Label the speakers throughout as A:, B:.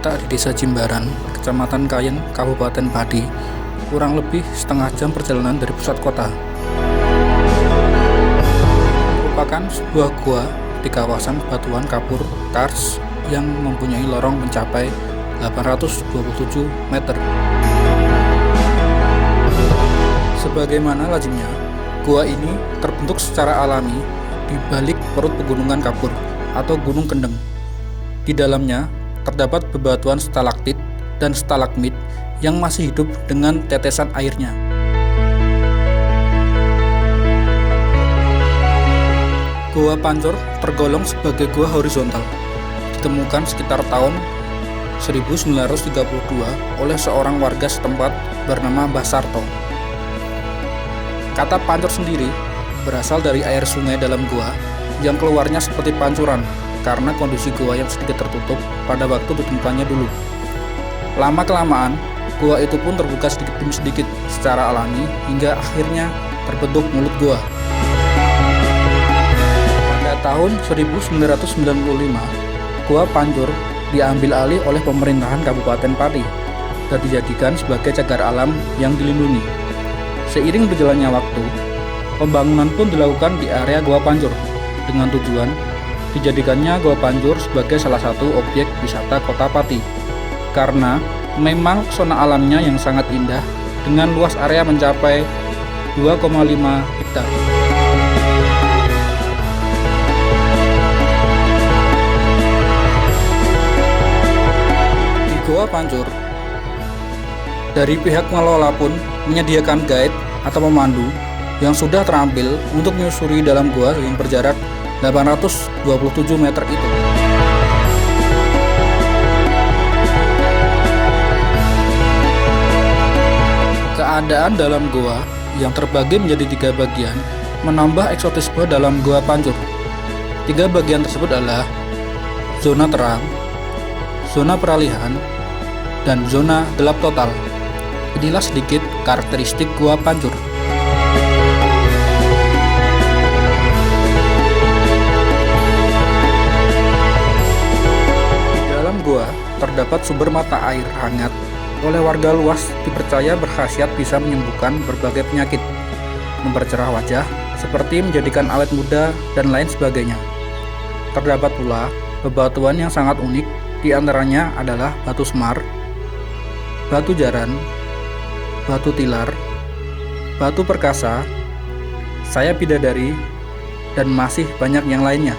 A: terletak di Desa Jimbaran, Kecamatan Kayen, Kabupaten Pati, kurang lebih setengah jam perjalanan dari pusat kota. Merupakan sebuah gua di kawasan Batuan Kapur, Kars, yang mempunyai lorong mencapai 827 meter. Sebagaimana lazimnya, gua ini terbentuk secara alami di balik perut pegunungan Kapur atau Gunung Kendeng. Di dalamnya terdapat bebatuan stalaktit dan stalagmit yang masih hidup dengan tetesan airnya. Gua Pancur tergolong sebagai gua horizontal, ditemukan sekitar tahun 1932 oleh seorang warga setempat bernama Mbah Sarto. Kata pancur sendiri berasal dari air sungai dalam gua yang keluarnya seperti pancuran karena kondisi gua yang sedikit tertutup pada waktu ditemukannya dulu. Lama-kelamaan, gua itu pun terbuka sedikit demi sedikit secara alami hingga akhirnya terbentuk mulut gua. Pada tahun 1995, Gua Pancur diambil alih oleh pemerintahan Kabupaten Pati dan dijadikan sebagai cagar alam yang dilindungi. Seiring berjalannya waktu, pembangunan pun dilakukan di area Gua Pancur dengan tujuan dijadikannya Gua Pancur sebagai salah satu objek wisata Kota Pati karena memang pesona alamnya yang sangat indah dengan luas area mencapai 2,5 hektar. Di Gua Pancur, dari pihak pengelola pun menyediakan guide atau pemandu yang sudah terampil untuk menyusuri dalam gua yang berjarak 827 meter itu. Keadaan dalam gua yang terbagi menjadi 3 bagian menambah eksotisme dalam Gua Pancur. 3 bagian tersebut adalah zona terang, zona peralihan, dan zona gelap total. Inilah sedikit karakteristik Gua Pancur. Gua terdapat sumber mata air hangat oleh warga luas dipercaya berkhasiat bisa menyembuhkan berbagai penyakit, mempercerah wajah seperti menjadikan awet muda dan lain sebagainya. Terdapat pula bebatuan yang sangat unik, di antaranya adalah batu semar, batu jaran, batu tilar, batu perkasa, sayap bidadari, dan masih banyak yang lainnya.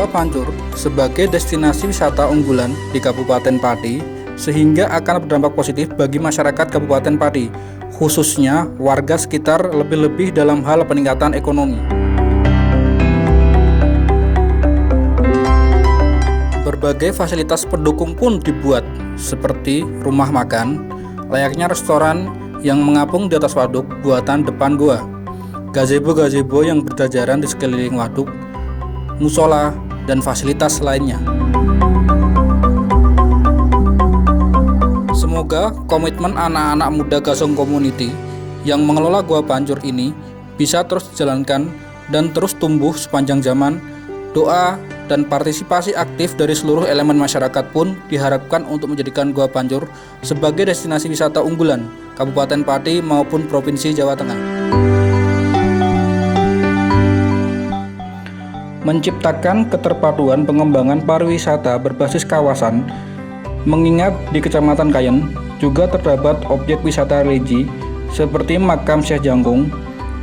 A: Pancur sebagai destinasi wisata unggulan di Kabupaten Pati sehingga akan berdampak positif bagi masyarakat Kabupaten Pati, khususnya warga sekitar lebih-lebih dalam hal peningkatan ekonomi. Berbagai fasilitas pendukung pun dibuat seperti rumah makan, layaknya restoran yang mengapung di atas waduk buatan depan gua, gazebo-gazebo yang berjajaran di sekeliling waduk, musola, dan fasilitas lainnya. Semoga komitmen anak-anak muda Gasong Community yang mengelola Gua Pancur ini bisa terus dijalankan dan terus tumbuh sepanjang zaman. Doa dan partisipasi aktif dari seluruh elemen masyarakat pun diharapkan untuk menjadikan Gua Pancur sebagai destinasi wisata unggulan Kabupaten Pati maupun Provinsi Jawa Tengah. Menciptakan keterpaduan pengembangan pariwisata berbasis kawasan, mengingat di Kecamatan Kayen juga terdapat objek wisata religi seperti Makam Syekh Jangkung,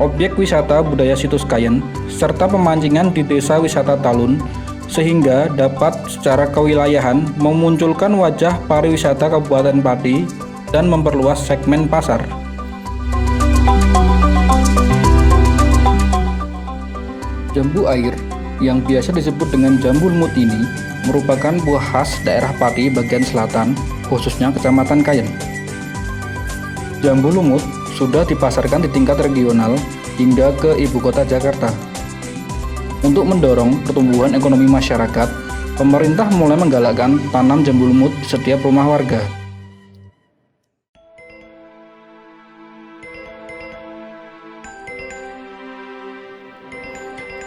A: objek wisata budaya situs Kayen, serta pemancingan di Desa Wisata Talun, sehingga dapat secara kewilayahan memunculkan wajah pariwisata Kabupaten Pati dan memperluas segmen pasar. Jambu air yang biasa disebut dengan jambu lumut ini merupakan buah khas daerah Pati bagian selatan, khususnya Kecamatan Kayen. Jambu lumut sudah dipasarkan di tingkat regional hingga ke ibu kota Jakarta. Untuk mendorong pertumbuhan ekonomi masyarakat, pemerintah mulai menggalakkan tanam jambu lumut di setiap rumah warga.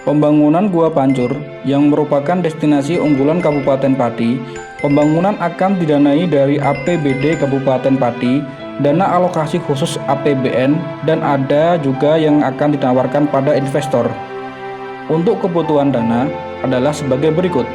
A: Pembangunan Gua Pancur yang merupakan destinasi unggulan Kabupaten Pati, pembangunan akan didanai dari APBD Kabupaten Pati, dana alokasi khusus APBN, dan ada juga yang akan ditawarkan pada investor. Untuk kebutuhan dana adalah sebagai berikut.